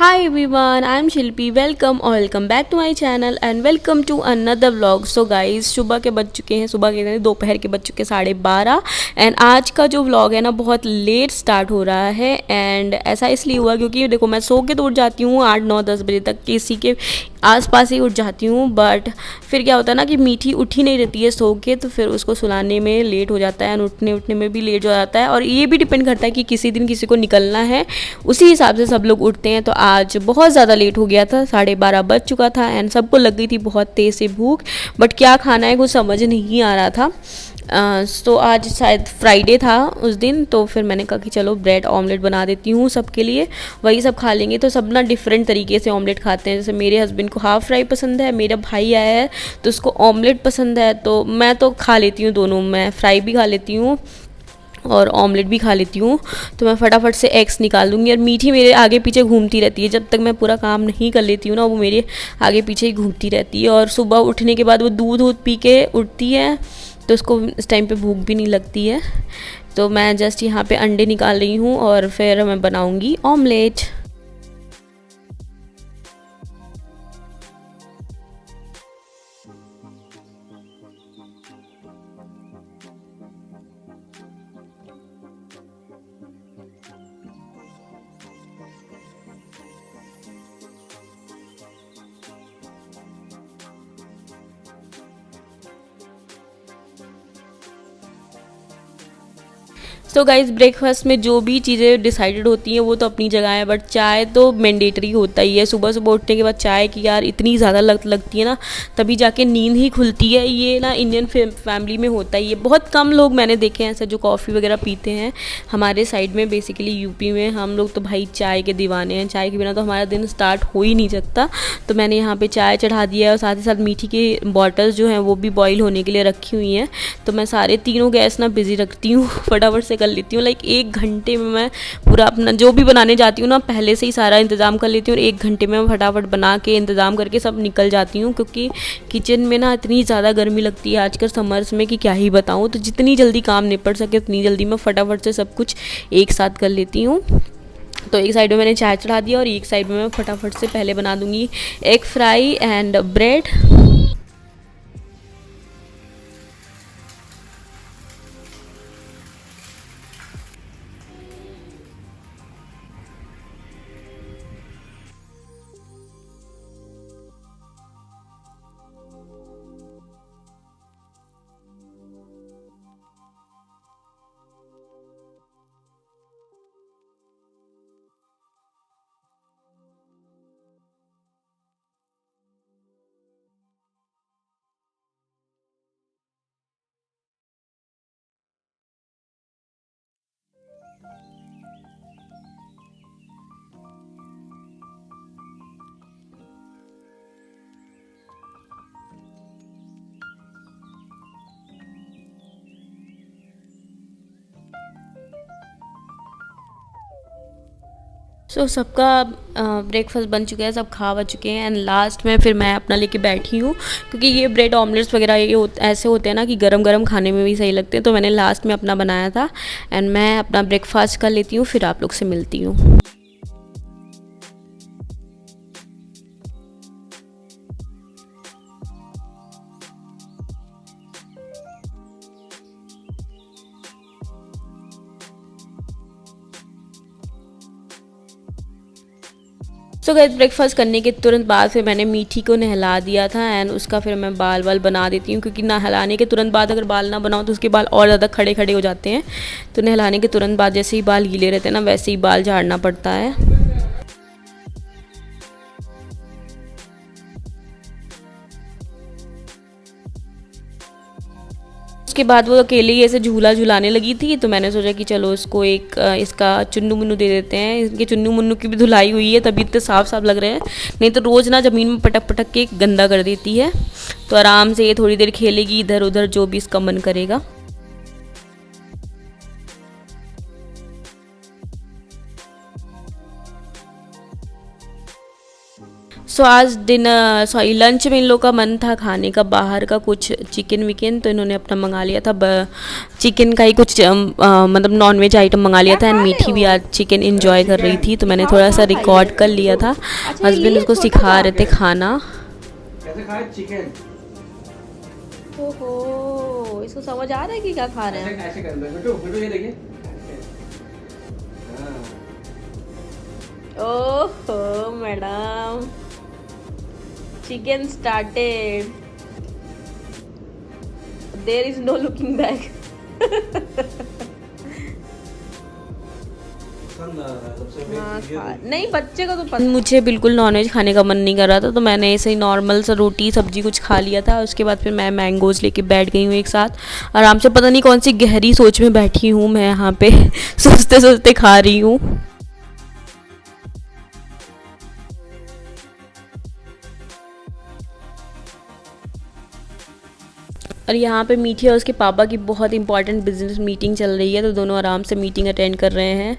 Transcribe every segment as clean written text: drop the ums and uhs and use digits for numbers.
Hi everyone, I'm Shilpi. Welcome back to my channel and welcome to another vlog. So guys, सुबह के बज चुके हैं, सुबह के नहीं दोपहर के बज चुके 12:30 एंड आज का जो व्लॉग है ना बहुत लेट स्टार्ट हो रहा है। एंड ऐसा इसलिए हुआ क्योंकि देखो मैं सो के तो उठ जाती हूँ 8 9 10 बजे तक, किसी के आसपास ही उठ जाती हूँ। बट फिर क्या होता है ना कि मीठी उठ ही नहीं रहती है सो के, तो फिर उसको सुलाने में लेट हो जाता है एंड उठने में भी लेट हो जाता है। और ये भी डिपेंड करता है कि किसी दिन किसी को निकलना है, उसी हिसाब से सब लोग उठते हैं। तो आज बहुत ज़्यादा लेट हो गया था, 12:30 बज चुका था एंड सबको लग गई थी बहुत तेज़ से भूख, बट क्या खाना है कुछ समझ नहीं आ रहा था। तो आज शायद फ्राइडे था उस दिन, तो फिर मैंने कहा कि चलो ब्रेड ऑमलेट बना देती हूँ सबके लिए, वही सब खा लेंगे। तो सब ना डिफरेंट तरीके से ऑमलेट खाते हैं। जैसे मेरे हस्बैंड को हाफ़ फ्राई पसंद है, मेरा भाई आया है तो उसको ऑमलेट पसंद है, तो मैं तो खा लेती हूँ दोनों, मैं फ्राई भी खा लेती हूँ और ऑमलेट भी खा लेती हूँ। तो मैं फटाफट से एग्स निकाल दूँगी। और मीठी मेरे आगे पीछे घूमती रहती है, जब तक मैं पूरा काम नहीं कर लेती हूँ ना वो मेरे आगे पीछे ही घूमती रहती है। और सुबह उठने के बाद वो दूध पी के उठती है, तो उसको इस टाइम पे भूख भी नहीं लगती है। तो मैं जस्ट यहाँ पे अंडे निकाल रही हूँ और फिर मैं बनाऊँगी ऑमलेट। सो गाइस, ब्रेकफास्ट में जो भी चीज़ें डिसाइडेड होती हैं वो तो अपनी जगह है, बट चाय तो मैंडेटरी होता ही है। सुबह सुबह उठने के बाद चाय की यार इतनी ज़्यादा लत लगती है ना, तभी जाके नींद ही खुलती है। ये ना इंडियन फैमिली में होता ही है। बहुत कम लोग मैंने देखे हैं ऐसे जो कॉफ़ी वगैरह पीते हैं। हमारे साइड में बेसिकली यूपी में हम लोग तो भाई चाय के दीवाने हैं, चाय के बिना तो हमारा दिन स्टार्ट हो ही नहीं सकता। तो मैंने यहाँ पर चाय चढ़ा दिया है और साथ ही साथ मीठी की बॉटल्स जो हैं वो भी बॉयल होने के लिए रखी हुई हैं। तो मैं सारे तीनों गैस ना बिज़ी रखती हूँ, फटाफट से कर लेती हूँ। लाइक 1 घंटे में मैं पूरा अपना जो भी बनाने जाती हूँ ना पहले से ही सारा इंतज़ाम कर लेती हूँ और 1 घंटे में मैं फटाफट बना के इंतज़ाम करके सब निकल जाती हूँ। क्योंकि किचन में ना इतनी ज़्यादा गर्मी लगती है आजकल समर्स में कि क्या ही बताऊँ। तो जितनी जल्दी काम निपट सके उतनी जल्दी मैं फटाफट से सब कुछ एक साथ कर लेती हूँ। तो एक साइड में मैंने चाय चढ़ा दिया और एक साइड में मैं फटाफट से पहले बना दूँगी एग फ्राई एंड ब्रेड। सबका ब्रेकफास्ट बन चुका है, सब खा वा चुके हैं एंड लास्ट में फिर मैं अपना लेके बैठी हूँ। क्योंकि ये ब्रेड ऑमलेट्स वगैरह ऐसे होते हैं ना कि गरम गरम खाने में भी सही लगते हैं। तो मैंने लास्ट में अपना बनाया था एंड मैं अपना ब्रेकफास्ट कर लेती हूँ, फिर आप लोग से मिलती हूँ। गाइस, ब्रेकफास्ट करने के तुरंत बाद फिर मैंने मीठी को नहला दिया था एंड उसका फिर मैं बाल बना देती हूँ। क्योंकि नहलाने के तुरंत बाद अगर बाल ना बनाओ तो उसके बाल और ज़्यादा खड़े खड़े हो जाते हैं। तो नहलाने के तुरंत बाद जैसे ही बाल गीले रहते हैं ना वैसे ही बाल झाड़ना पड़ता है। उसके बाद वो अकेले ही ऐसे झूला झुलाने लगी थी, तो मैंने सोचा कि चलो इसको एक इसका चुन्नू मुन्नू दे देते हैं। इनके चुन्नू मुन्नू की भी धुलाई हुई है तभी इतने साफ साफ लग रहे हैं, नहीं तो रोज़ ना ज़मीन में पटक पटक के गंदा कर देती है। तो आराम से ये थोड़ी देर खेलेगी इधर उधर जो भी इसका मन करेगा। सो आज डिनर सॉरी लंच में इन लोग का मन था खाने का बाहर का कुछ चिकन विकन, तो इन्होंने अपना मंगा लिया था चिकन का ही कुछ मतलब नॉन वेज आइटम मंगा लिया था। एंड मीठी भी आज चिकन इंजॉय कर रही थी, तो मैंने थोड़ा सा रिकॉर्ड कर लिया था। हस्बैंड उसको सिखा रहे थे खाना। कैसे खाए चिकन? ओहो, इसको समझ आ रहा है कि क्या खा रहे हैं? ऐसे कर लो बेटू, बेटू ये देखिए। हाँ। ओहो madam, chicken started, there is no looking back. नहीं बच्चे का तो पसंद। मुझे बिल्कुल नॉनवेज खाने का मन नहीं कर रहा था, तो मैंने ऐसे ही नॉर्मल सा रोटी सब्जी कुछ खा लिया था। उसके बाद फिर मैं मैंगोज लेके बैठ गई हूँ एक साथ आराम से। पता नहीं कौन सी गहरी सोच में बैठी हूँ मैं यहाँ पे सोचते सोचते खा रही हूँ। और यहाँ पे मीठी और उसके पापा की बहुत इंपॉर्टेंट बिजनेस मीटिंग चल रही है, तो दोनों आराम से मीटिंग अटेंड कर रहे हैं।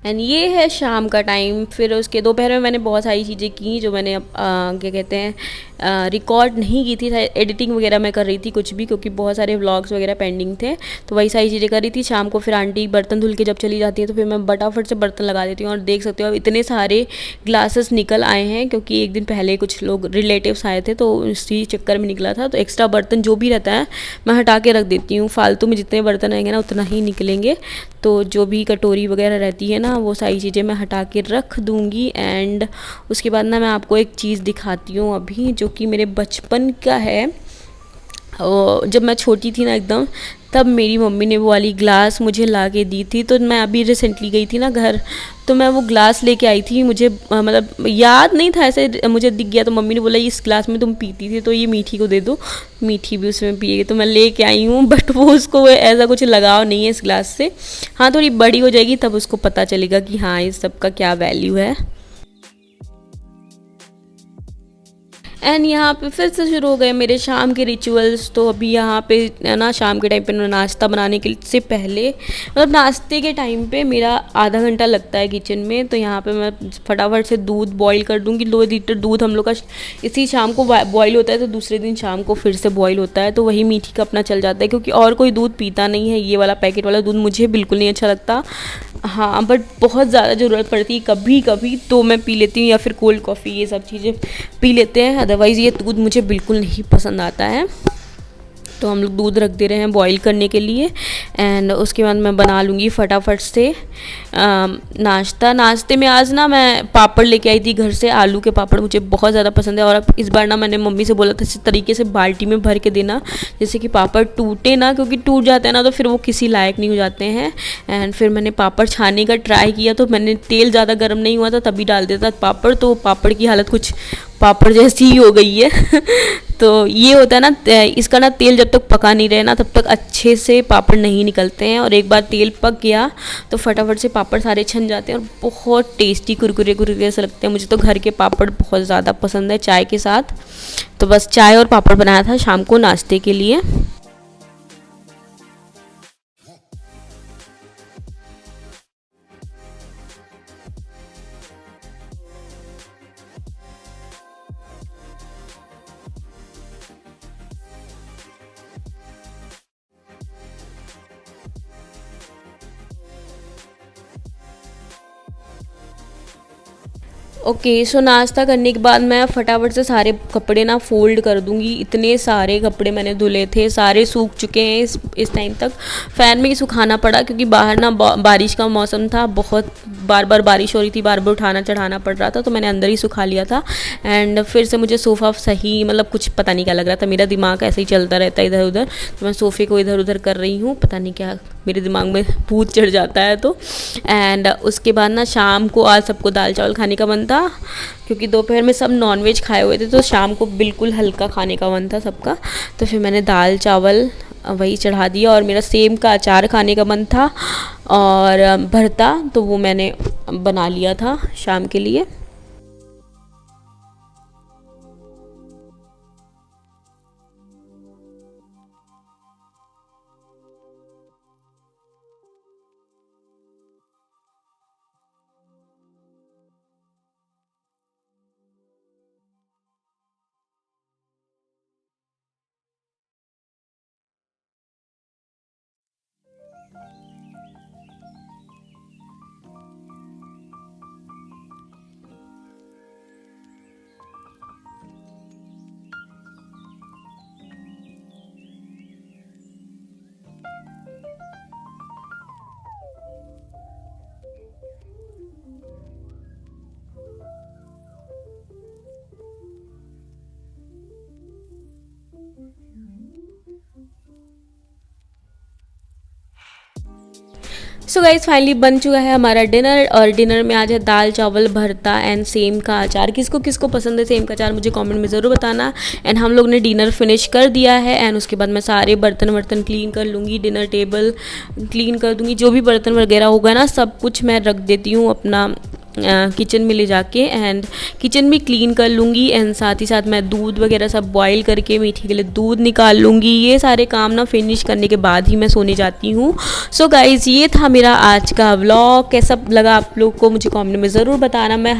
एंड ये है शाम का टाइम। फिर उसके दोपहर में मैंने बहुत सारी चीज़ें की जो मैंने क्या कहते हैं रिकॉर्ड नहीं की थी। एडिटिंग वगैरह मैं कर रही थी कुछ भी, क्योंकि बहुत सारे व्लॉग्स वगैरह पेंडिंग थे, तो वही सारी चीज़ें कर रही थी। शाम को फिर आंटी बर्तन धुल के जब चली जाती है तो फिर मैं फटाफट से बर्तन लगा देती हूँ। और देख सकते हो अब इतने सारे ग्लासेस निकल आए हैं, क्योंकि एक दिन पहले कुछ लोग रिलेटिव्स आए थे तो इसी चक्कर में निकला था। तो एक्स्ट्रा बर्तन जो भी रहता है मैं हटा के रख देती हूँ। फालतू में जितने बर्तन आएंगे ना उतना ही निकलेंगे, तो जो भी कटोरी वगैरह रहती है ना वो सारी चीज़ें मैं हटा के रख दूँगी। एंड उसके बाद ना मैं आपको एक चीज़ दिखाती हूँ अभी, जो कि मेरे बचपन का है। जब मैं छोटी थी ना एकदम, तब मेरी मम्मी ने वो वाली ग्लास मुझे ला के दी थी। तो मैं अभी रिसेंटली गई थी ना घर, तो मैं वो ग्लास लेके आई थी। मुझे मतलब याद नहीं था, ऐसे मुझे दिख गया तो मम्मी ने बोला इस ग्लास में तुम पीती थी तो ये मीठी को दे दो, मीठी भी उसमें पिएगी। तो मैं लेके आई हूँ, बट वो उसको ऐसा कुछ लगाव नहीं है इस ग्लास से। हाँ थोड़ी बड़ी हो जाएगी तब उसको पता चलेगा कि हाँ इस सब का क्या वैल्यू है। एंड यहाँ पे फिर से शुरू हो गए मेरे शाम के रिचुअल्स। तो अभी यहाँ पे ना शाम के टाइम पे नाश्ता बनाने के से पहले, मतलब नाश्ते के टाइम पे मेरा आधा घंटा लगता है किचन में। तो यहाँ पे मैं फटाफट से दूध बॉईल कर दूँगी। 2 लीटर दूध हम लोग का इसी शाम को बॉईल होता है, तो दूसरे दिन शाम को फिर से बॉईल होता है। तो वही मीठी का अपना चल जाता है, क्योंकि और कोई दूध पीता नहीं है। ये वाला पैकेट वाला दूध मुझे बिल्कुल नहीं अच्छा लगता। हाँ बट बहुत ज़्यादा ज़रूरत पड़ती है कभी कभी तो मैं पी लेती हूँ, या फिर कोल्ड कॉफ़ी ये सब चीज़ें पी लेते हैं। अदरवाइज़ ये दूध मुझे बिल्कुल नहीं पसंद आता है। तो हम लोग दूध रख दे रहे हैं बॉईल करने के लिए। एंड उसके बाद मैं बना लूँगी फटाफट से नाश्ता। नाश्ते में आज ना मैं पापड़ लेके आई थी घर से। आलू के पापड़ मुझे बहुत ज़्यादा पसंद है, और अब इस बार ना मैंने मम्मी से बोला था इस तरीके से बाल्टी में भर के देना जैसे कि पापड़ टूटे ना, क्योंकि टूट जाते हैं ना तो फिर वो किसी लायक नहीं हो जाते हैं। एंड फिर मैंने पापड़ छानने का ट्राई किया, तो मैंने तेल ज़्यादा गर्म नहीं हुआ था तभी डाल दिया था पापड़, तो पापड़ की हालत कुछ पापड़ जैसी ही हो गई है। तो ये होता है ना, इसका ना तेल जब तक पका नहीं रहे ना तब तक अच्छे से पापड़ नहीं निकलते हैं। और एक बार तेल पक गया तो फटाफट से पापड़ सारे छन जाते हैं और बहुत टेस्टी कुरकुरे कुरकुरे से लगते हैं। मुझे तो घर के पापड़ बहुत ज़्यादा पसंद है चाय के साथ। तो बस चाय और पापड़ बनाया था शाम को नाश्ते के लिए। ओके सो नाश्ता करने के बाद मैं फटाफट से सारे कपड़े ना फोल्ड कर दूंगी। इतने सारे कपड़े मैंने धुले थे, सारे सूख चुके हैं इस टाइम तक। फ़ैन में ही सुखाना पड़ा क्योंकि बाहर ना बारिश का मौसम था, बहुत बार बार बारिश हो रही थी, बार बार उठाना चढ़ाना पड़ रहा था, तो मैंने अंदर ही सुखा लिया था। एंड फिर से मुझे सोफ़ा सही मतलब कुछ पता नहीं क्या लग रहा था, मेरा दिमाग ऐसे ही चलता रहता है इधर उधर, तो मैं सोफ़े को इधर उधर कर रही हूँ, पता नहीं क्या मेरे दिमाग में भूत चढ़ जाता है तो। एंड उसके बाद ना शाम को आज सबको दाल चावल खाने का मन था, क्योंकि दोपहर में सब नॉनवेज खाए हुए थे, तो शाम को बिल्कुल हल्का खाने का मन था सबका। तो फिर मैंने दाल चावल वही चढ़ा दिया, और मेरा सेम का अचार खाने का मन था और भरता, तो वो मैंने बना लिया था शाम के लिए। सो गाइस फाइनली बन चुका है हमारा डिनर, और डिनर में आज है दाल चावल भरता एंड सेम का अचार। किसको किसको पसंद है सेम का अचार मुझे कमेंट में ज़रूर बताना। एंड हम लोग ने डिनर फिनिश कर दिया है, एंड उसके बाद मैं सारे बर्तन वर्तन क्लीन कर लूँगी, डिनर टेबल क्लीन कर दूँगी, जो भी बर्तन वगैरह होगा ना सब कुछ मैं रख देती हूँ अपना किचन में ले जाके, एंड किचन भी क्लीन कर लूँगी। एंड साथ ही साथ मैं दूध वगैरह सब बॉईल करके मीठी के लिए दूध निकाल लूँगी। ये सारे काम ना फिनिश करने के बाद ही मैं सोने जाती हूँ। सो गाइज़ ये था मेरा आज का व्लॉग। कैसा लगा आप लोग को मुझे कमेंट में ज़रूर बताना। मैं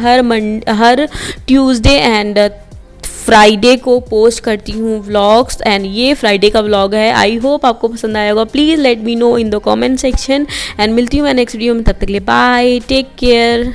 हर ट्यूसडे एंड फ्राइडे को पोस्ट करती हूँ व्लॉग्स, एंड ये फ्राइडे का व्लॉग है। आई होप आपको पसंद आया होगा। Please let me know in the comment section, and मिलती हूँ मैं नेक्स्ट वीडियो में। तब तक के लिए बाय, टेक केयर।